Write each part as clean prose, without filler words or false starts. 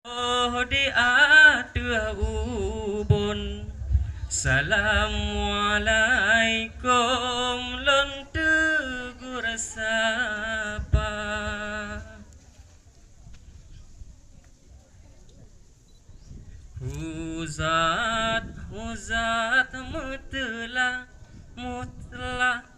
Oh di aduh ubun. Assalamualaikum lon tegur sapa. Huzat huzat mutla mutla.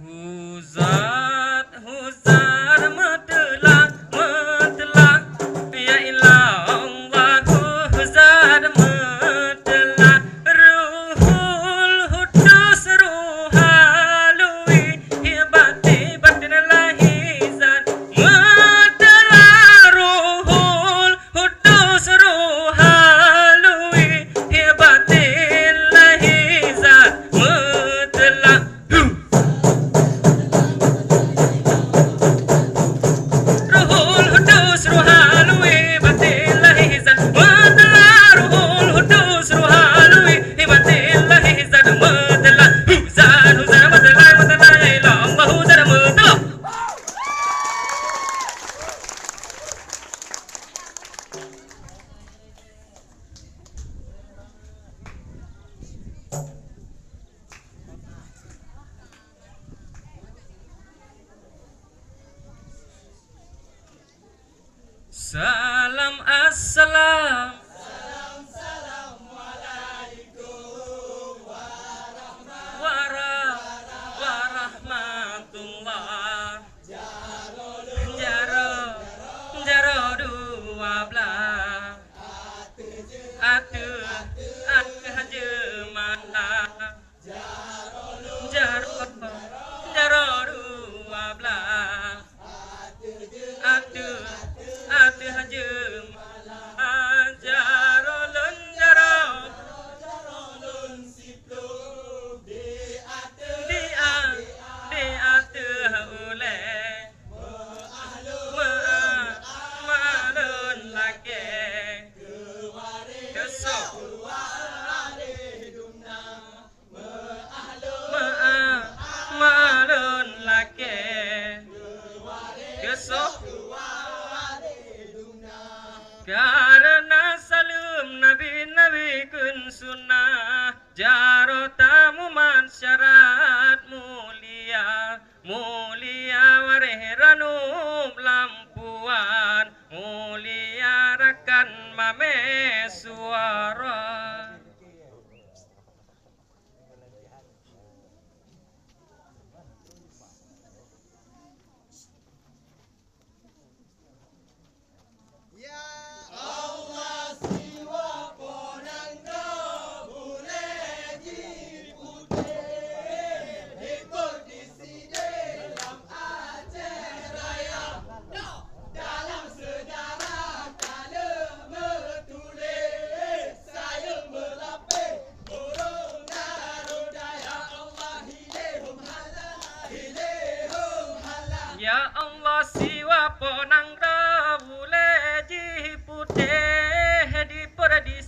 Huzat huzat medelak medelak ya ilah Allah huzat medelak ruhul hudus ruhalui hibati batin lahizat medelak ruhul hudus ruhalui hibati lahizat medelak. Ruhul hudus ruhalui batillahi zat madla ruhul hudus ruhalui batillahi zat madla huzan huzan madla madla ila Allah huzan madla. Salam assalam. Warahmatullah. Jaro dua belah. Atu haja mana. Jaro dua belah. Atu haja jaro lon jaro di atu oleh ma'alun lake kesok ma'alun lake kesok. Karena salam nabi-nabi kun sunnah jaro tamu masyarakat mulia mulia wareh ranum lampuan mulia rakan mame suara. Ya Allah siwa ponang da bule ji putih di perdis